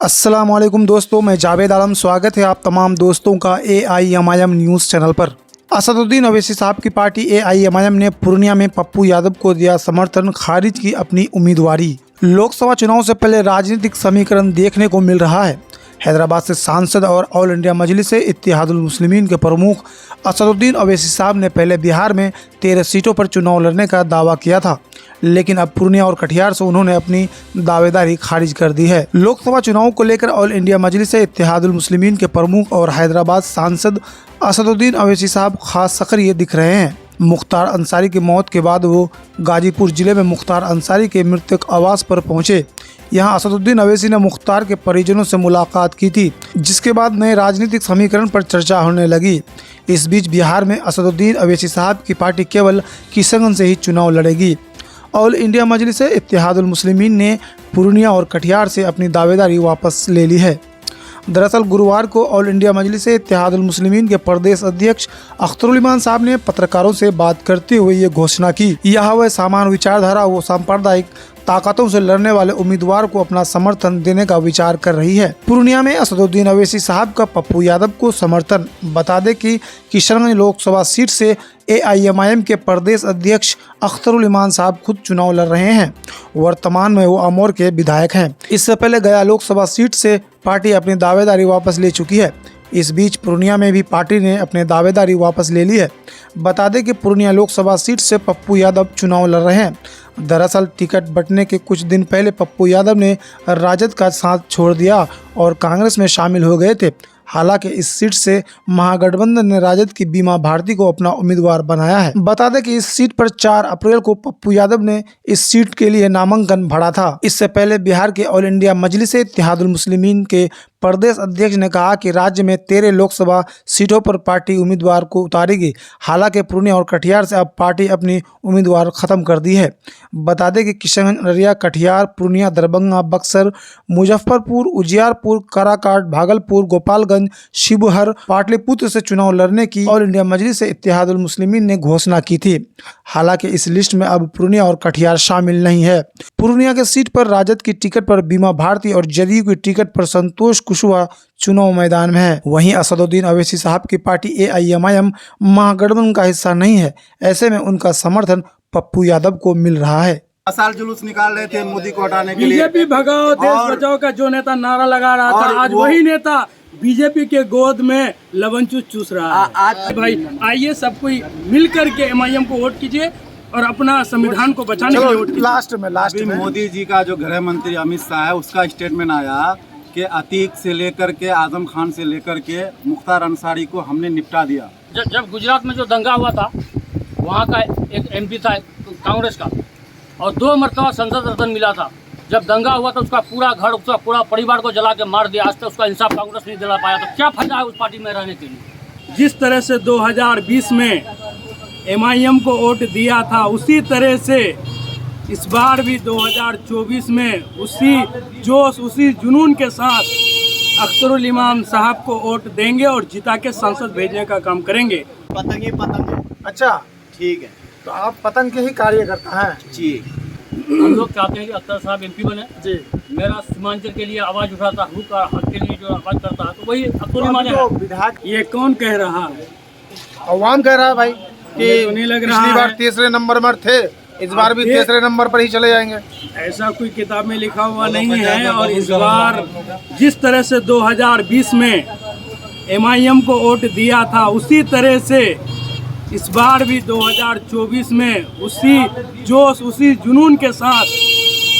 अस्सलाम वालेकुम दोस्तों, मैं जावेद आलम। स्वागत है आप तमाम दोस्तों का AIMIM न्यूज़ चैनल पर। असदुद्दीन अवैसी साहब की पार्टी AIMIM ने पूर्णिया में पप्पू यादव को दिया समर्थन, खारिज की अपनी उम्मीदवारी। लोकसभा चुनाव से पहले राजनीतिक समीकरण देखने को मिल रहा है। हैदराबाद से सांसद और ऑल इंडिया मजलिस इत्तेहादुल मुस्लिमीन के प्रमुख असदुद्दीन अवैसी साहब ने पहले बिहार में 13 सीटों पर चुनाव लड़ने का दावा किया था, लेकिन अब पूर्णिया और कटिहार से उन्होंने अपनी दावेदारी खारिज कर दी है। लोकसभा चुनाव को लेकर ऑल इंडिया मजलिस इत्तेहादुल मुस्लिमीन के प्रमुख और हैदराबाद सांसद असदुद्दीन अवैसी साहब खास सक्रिय दिख रहे हैं। मुख्तार अंसारी की मौत के बाद वो गाजीपुर जिले में मुख्तार अंसारी के मृतक आवास पर पहुंचे। यहां असदुद्दीन अवैसी ने मुख्तार के परिजनों से मुलाकात की थी, जिसके बाद नए राजनीतिक समीकरण पर चर्चा होने लगी। इस बीच बिहार में असदुद्दीन अवैसी साहब की पार्टी केवल किशनगंज से ही चुनाव लड़ेगी। ऑल इंडिया मजलिस इत्तेहादुल मुस्लिमीन ने पूर्णिया और कटिहार से अपनी दावेदारी वापस ले ली है। दरअसल गुरुवार को ऑल इंडिया मजलिस इत्तेहादुल मुस्लिमीन के प्रदेश अध्यक्ष अख्तरुल इमान साहब ने पत्रकारों से बात करते हुए ये घोषणा की। यह वह समान विचारधारा व सांप्रदायिक ताकतों से लड़ने वाले उम्मीदवार को अपना समर्थन देने का विचार कर रही है। पूर्णिया में असदुद्दीन अवैसी साहब का पप्पू यादव को समर्थन। बता दें कि किशनगंज लोकसभा सीट से AIMIM के प्रदेश अध्यक्ष अख्तरुल इमान साहब खुद चुनाव लड़ रहे हैं। वर्तमान में वो अमोर के विधायक हैं। इससे पहले गया लोकसभा सीट से पार्टी अपनी दावेदारी वापस ले चुकी है। इस बीच पूर्णिया में भी पार्टी ने अपनी दावेदारी वापस ले ली है। बता दें कि पूर्णिया लोकसभा सीट से पप्पू यादव चुनाव लड़ रहे हैं। दरअसल टिकट बंटने के कुछ दिन पहले पप्पू यादव ने राजद का साथ छोड़ दिया और कांग्रेस में शामिल हो गए थे। हालांकि इस सीट से महागठबंधन ने राजद की बीमा भारती को अपना उम्मीदवार बनाया है। बता दें कि इस सीट पर 4 अप्रैल को पप्पू यादव ने इस सीट के लिए नामांकन भरा था। इससे पहले बिहार के ऑल इंडिया मजलिस इत्तेहादुल मुस्लिमीन के प्रदेश अध्यक्ष ने कहा कि राज्य में 13 लोकसभा सीटों पर पार्टी उम्मीदवार को उतारेगी। हालांकि पूर्णिया और कटिहार से अब पार्टी अपनी उम्मीदवार खत्म कर दी है। बता दें कि किशनगंज, अररिया, कटिहार, पूर्णिया, दरभंगा, बक्सर, मुजफ्फरपुर, उजियारपुर, काराकाट, भागलपुर, गोपालगंज, शिवहर, पाटलिपुत्र से चुनाव लड़ने की ऑल इंडिया मजलिस इत्तेहादुल मुस्लिमीन ने घोषणा की थी। हालांकि इस लिस्ट में अब पूर्णिया और कटिहार शामिल नहीं है। पूर्णिया के सीट पर राजद की टिकट पर बीमा भारती और जदयू की टिकट पर संतोष कुशवाहा चुनाव मैदान में है। वहीं असदुद्दीन अवैसी साहब की पार्टी AIMIM महागठबंधन का हिस्सा नहीं है। ऐसे में उनका समर्थन पप्पू यादव को मिल रहा है। साल जुलूस निकाल रहे थे मोदी को हटाने के लिए। बीजेपी भगाओ देश बचाओ का जो नेता नारा लगा रहा था, आज वही नेता बीजेपी के गोद में लवन चूस रहा है। आज भाई आइए सब कोई मिल करके MIM को वोट कीजिए और अपना संविधान को बचाने के लिए वोट कीजिए। लास्ट में मोदी जी का जो गृह मंत्री अमित शाह है, उसका स्टेटमेंट आया कि अतीक से लेकर के आजम खान से लेकर के मुख्तार अंसारी को हमने निपटा दिया। जब गुजरात में जो दंगा हुआ था, वहाँ का एक MP था कांग्रेस का, और 2 मरतबा संसद रत्न मिला था। जब दंगा हुआ तो उसका पूरा घर, उसका पूरा परिवार को जला के मार दिया। आज तक उसका इंसाफ कांग्रेस नहीं दिला पाया, तो क्या फायदा है उस पार्टी में रहने के लिए। जिस तरह से 2020 में MIM को वोट दिया था, उसी तरह से इस बार भी 2024 में उसी जोश, उसी जुनून के साथ अख्तरुल इमाम साहब को वोट देंगे और जिता के संसद भेजने का काम करेंगे। पतंग ही पतंग है। अच्छा, ठीक है, तो आप पतंग के ही कार्यकर्ता हैं जी। हम लोग चाहते हैं कि अख्तर साहब MP बने जी। मेरा सीमांचल के लिए आवाज उठाता, हुक और हक के लिए जो आवाज करता है, तो वही अख्तरुल इमाम है। विधायक ये कौन कह रहा है? अवाम कह रहा है भाई मुझे तो नहीं लग रहा पिछली बार है। 3रे नंबर पर थे, इस बार भी 3रे नंबर पर ही चले जाएंगे। ऐसा कोई किताब में लिखा हुआ नहीं है। और इस बार जिस तरह से 2020 में MIM को वोट दिया था, उसी तरह से इस बार भी 2024 में उसी जोश, उसी जुनून के साथ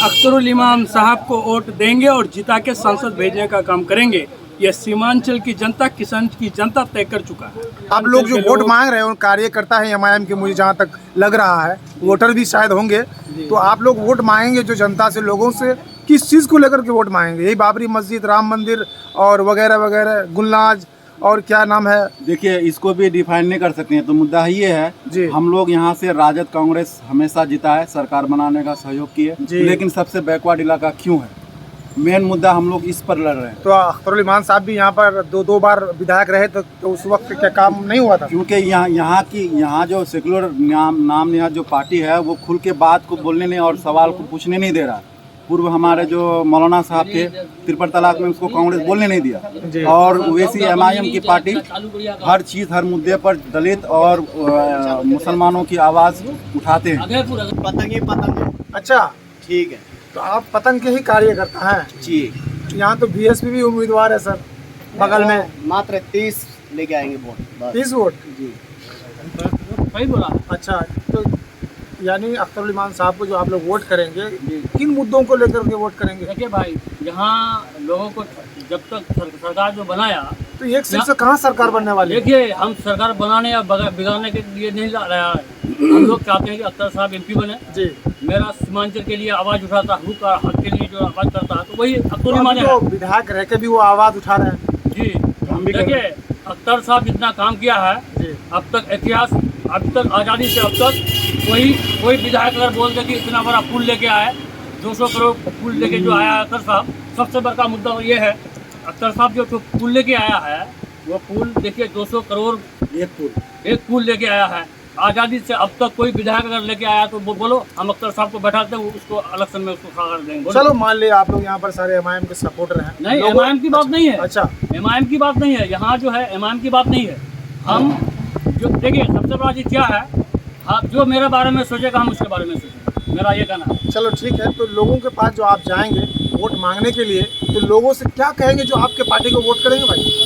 अख्तरुल इमाम साहब को वोट देंगे और जिता के संसद भेजने का काम करेंगे। यह सीमांचल की जनता, किसान की जनता तय कर चुका है। आप लोग जो वोट मांग रहे हो, कार्यकर्ता है MIM के, मुझे जहाँ तक लग रहा है, वोटर भी शायद होंगे, तो आप लोग वोट मांगेंगे जो जनता से, लोगों से किस चीज़ को लेकर के वोट मांगेंगे? यही बाबरी मस्जिद, राम मंदिर और वगैरह वगैरह, गुलनाज और क्या नाम है? देखिए, इसको भी डिफाइन नहीं कर सकते हैं। तो मुद्दा ये है जी। हम लोग यहाँ से राजद कांग्रेस हमेशा जीता है, सरकार बनाने का सहयोग किए, लेकिन सबसे बैकवर्ड इलाका क्यों है, मेन मुद्दा हम लोग इस पर लड़ रहे हैं। तो अख्तरुल इमान साहब भी यहाँ पर दो बार विधायक रहे, तो उस वक्त क्या काम नहीं हुआ था? क्योंकि यहाँ जो सेकुलर नाम नेहाद जो पार्टी है, वो खुल के बात को बोलने नहीं और सवाल को पूछने नहीं दे रहा। पूर्व हमारे जो मौलाना साहब थे तिरपन तलाक में उसको कांग्रेस बोलने नहीं दिया, और वैसी MIM की पार्टी हर चीज़ हर मुद्दे पर दलित और मुसलमानों की आवाज़ उठाते हैं। पतंग अच्छा, ठीक है तो आप पतंग के ही कार्यकर्ता हैं। जी। यहाँ तो BSP भी उम्मीदवार है सर, बगल में। मात्र 30 लेके आएंगे वोट बस। 30 वोट। जी। सही बोला। अच्छा, तो यानी अख्तरुल इमान साहब को जो आप लोग वोट करेंगे, किन मुद्दों को लेकर के वोट करेंगे? देखिए भाई, यहाँ लोगों को जब तक सरकार जो बनाया, तो एक सीट से कहाँ सरकार बनने वाली है? देखिए हम सरकार बनाने या बिगाड़ने के लिए नहीं ला रहा है। हम लोग चाहते हैं कि अख्तर साहब MP बने। जी। मेरा सीमांचल के लिए आवाज़ उठाता, हुक और हक के लिए जो आवाज़ करता है, तो वही अख्तर तो इमान है। जो विधायक रह के भी वो आवाज़ उठा रहे हैं। जी, हम भी देखिए अख्तर साहब जितना काम किया है जी। अब तक इतिहास, अब तक आज़ादी से अब तक कोई विधायक अगर बोल दे कि इतना बड़ा पुल लेके आए, 200 करोड़ पुल लेके जो आया है अख्तर साहब, सबसे बड़ा मुद्दा ये है अख्तर साहब जो पुल लेके आया है, वो पुल देखिए 200 करोड़ एक पुल लेके आया है। आज़ादी से अब तक कोई विधायक अगर लेके आया तो वो बोलो हम अख्तर साहब को बैठाते हैं, उसको इलेक्शन में उसको खड़ा कर देंगे। बोलो। चलो मान लिया आप लोग यहाँ पर सारे MIM के सपोर्टर हैं। नहीं, लोगों- MIM की बात नहीं है। अच्छा, MIM की बात नहीं है, यहाँ जो है MIM की बात नहीं है। हम जो देखिए सबसे बड़ा चीज़ क्या है, आप जो मेरे बारे में सोचेगा हम उसके बारे में सोचेंगे, मेरा ये कहना है। चलो ठीक है। तो लोगों के पास जो आप जाएंगे वोट मांगने के लिए, तो लोगों से क्या कहेंगे जो आपके पार्टी को वोट करेंगे भाई?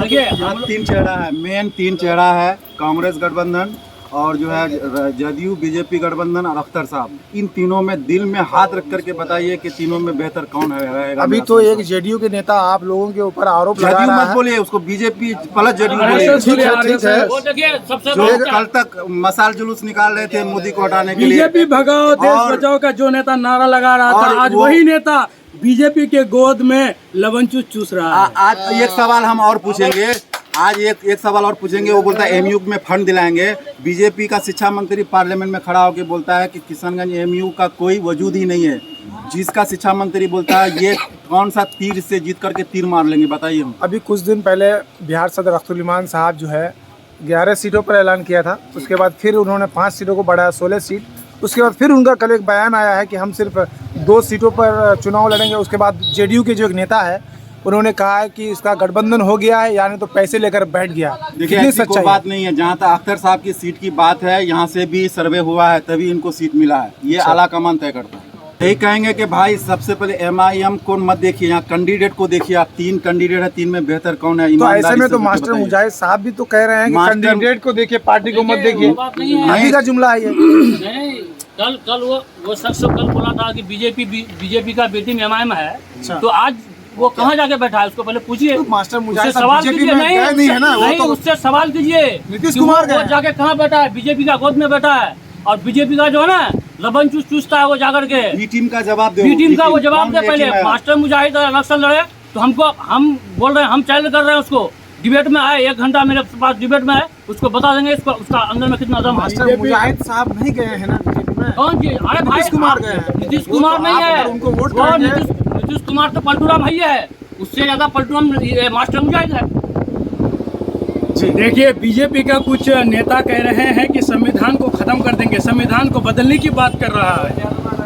देखिए यहाँ 3 चेहरा है, मेन 3 चेहरा है, कांग्रेस गठबंधन और जो है जदयू BJP गठबंधन और अख्तर साहब। इन तीनों में दिल में हाथ रख करके बताइए कि तीनों में बेहतर कौन है रहेगा। अभी तो एक JDU के नेता आप लोगों के ऊपर आरोप लगा जदयू रहा मत है। बोलिए, उसको BJP प्लस जदयू बोलिए। ठीक है, ठीक है। वो देखिए सबसे जो बड़ा कल तक मसाल जुलूस निकाल रहे थे मोदी को हटाने के लिए, बीजेपी भगाओ देश और- बचाओ का जो नेता नारा लगा रहा और था, आज वो- वही नेता बीजेपी के गोद में लवन चूस रहा है। आज एक सवाल हम और पूछेंगे, आज एक सवाल और पूछेंगे। वो बोलता है MU में फंड दिलाएंगे। BJP का शिक्षा मंत्री पार्लियामेंट में खड़ा होकर बोलता है कि किशनगंज MU का कोई वजूद ही नहीं है। जिसका शिक्षा मंत्री बोलता है ये कौन सा तीर से जीत करके तीर मार लेंगे, बताइए हम। अभी कुछ दिन पहले बिहार सदर अख्तरुल इमान साहब जो है 11 सीटों पर ऐलान किया था। उसके बाद फिर उन्होंने 5 सीटों को बढ़ाया 16 सीट। उसके बाद फिर उनका कल एक बयान आया है कि हम सिर्फ 2 सीटों पर चुनाव लड़ेंगे। उसके बाद JDU के जो एक नेता है उन्होंने कहा है कि इसका गठबंधन हो गया है, यानी तो पैसे लेकर बैठ गया। देखिए कितनी ऐसी कोई सच्चाई बात नहीं है। जहाँ तक अख्तर साहब की सीट की बात है, यहाँ से भी सर्वे हुआ है तभी इनको सीट मिला है। ये आला कमान तय करता है। यही कहेंगे कि भाई सबसे पहले MIM को मत देखिए, यहाँ कैंडिडेट को देखिए। आप 3 कैंडिडेट है, 3 में बेहतर कौन है? तो ईमानदारी ऐसे में से तो मुझे मास्टर बताइए। मुजाहिद साहब भी तो कह रहे हैं कि मास्टर- कैंडिडेट को देखिए, पार्टी को मत देखिए। वो बात नहीं है। अभी का जुमला है ये। नहीं, कल वो शख्स कल बोला था कि बीजेपी का बी टीम MIM है, तो आज वो कहाँ जाके बैठा है उसको पहले पूछिए। तो मास्टर उससे मुजाहिद सवाल साहब कीजिए। BJP में गए नहीं है ना, वो नहीं, तो उससे सवाल कीजिए नीतीश कि कुमार वो गए। जाके कहाँ बैठा है, बीजेपी का गोद में बैठा है। और बीजेपी का जो है ना लबन चूसता है वो जाकर के। बी टीम का जवाब दे। बी टीम का वो जवाब दे पहले। मास्टर मुजाहिद इलेक्शन लड़े तो हम बोल रहे हैं, हम चैलेंज कर रहे हैं उसको। डिबेट में आए, 1 घंटा मेरे पास डिबेट में है, उसको बता देंगे इसको उसका अंदर में कितना दम है। मास्टर मुजाहिद साहब नहीं गए हैं ना BJP में। कौन जी? अरे भाई नीतीश कुमार गए हैं। नीतीश वो कुमार तो नहीं आप है, अगर उनको वोट वो करेंगे- नीतीश कुमार तो पलटूरा भैया है, उससे ज्यादा पलटूरा ये मास्टर मुजाहिद है। देखिए बीजेपी का कुछ नेता कह रहे हैं कि संविधान को खत्म कर देंगे, संविधान को बदलने की बात कर रहा है।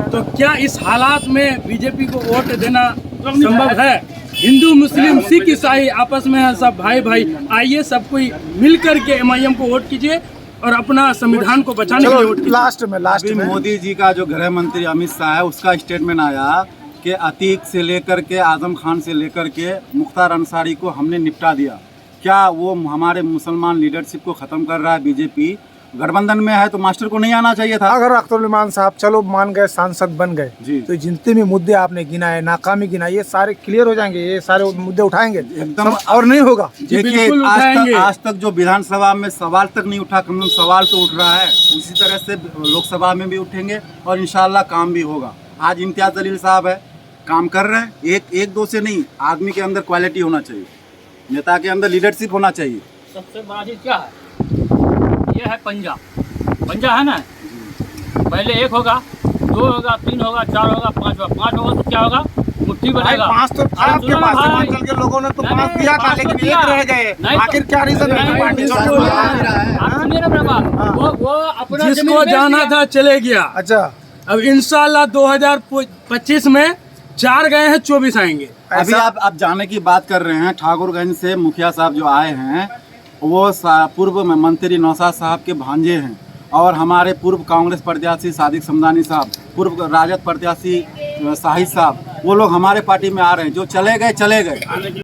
तो क्या इस हालात में बीजेपी को वोट देना संभव है? हिंदू मुस्लिम सिख ईसाई आपस में हैं, सब भाई भाई। आइए सब कोई मिल करके MIM को वोट कीजिए और अपना संविधान को बचाने के लिए वोट चलो कीजिए। लास्ट अभी में मोदी जी का जो गृह मंत्री अमित शाह है उसका स्टेटमेंट आया कि अतीक से लेकर के आजम खान से लेकर के मुख्तार अंसारी को हमने निपटा दिया। क्या वो हमारे मुसलमान लीडरशिप को ख़त्म कर रहा है? BJP गठबंधन में है तो मास्टर को नहीं आना चाहिए था। अगर अख्तरुल इमान साहब चलो मान गए, सांसद बन गए, जी। तो जितने भी मुद्दे आपने गिनाए, नाकामी गिनाई, ये सारे क्लियर हो जाएंगे, ये सारे मुद्दे उठाएंगे एकदम। और नहीं होगा। देखिए बिल्कुल उठाएंगे। आज तक जो विधानसभा में सवाल तक नहीं उठा, कम सवाल तो उठ रहा है, उसी तरह से लोकसभा में भी उठेंगे और इंशाल्लाह काम भी होगा। आज इम्तियाज जलील साहब है, काम कर रहे हैं। एक दो से नहीं, आदमी के अंदर क्वालिटी होना चाहिए, नेता के अंदर लीडरशिप होना चाहिए। सबसे बड़ा चीज क्या है? ये है पंजा है ना। पहले 1 होगा, 2 होगा, 3 होगा, 4 होगा, 5 होगा। 5 होगा तो क्या होगा? मुट्ठी भाई बनेगा। 5 तो था आपके सुनो ना पास, भाई। हिमाचल के लोगों ने तो नहीं, 5 दिया था, 5 लेकिन दिया। 1 रह गए। नहीं तो- आखिर क्या रीजन है नहीं, पार्टी नहीं, छोड़ नहीं, दी? आप सुनिए ना मेरा बात। वो अपना जिसको जमीन बेच जाना दिया। था चले गया। अच्छा, अब इंशाल्लाह 2025 में 4 गए हैं, 24 आएंगे। अभी आप जाने की बात कर रहे हैं, ठाकुरगंज से मुखिया साहब जो आए हैं वो पूर्व मंत्री नौशाद साहब के भांजे हैं, और हमारे पूर्व कांग्रेस प्रत्याशी सादिक समदानी साहब, पूर्व राजद प्रत्याशी शाहिद साहब, वो लोग हमारे पार्टी में आ रहे हैं। जो चले गए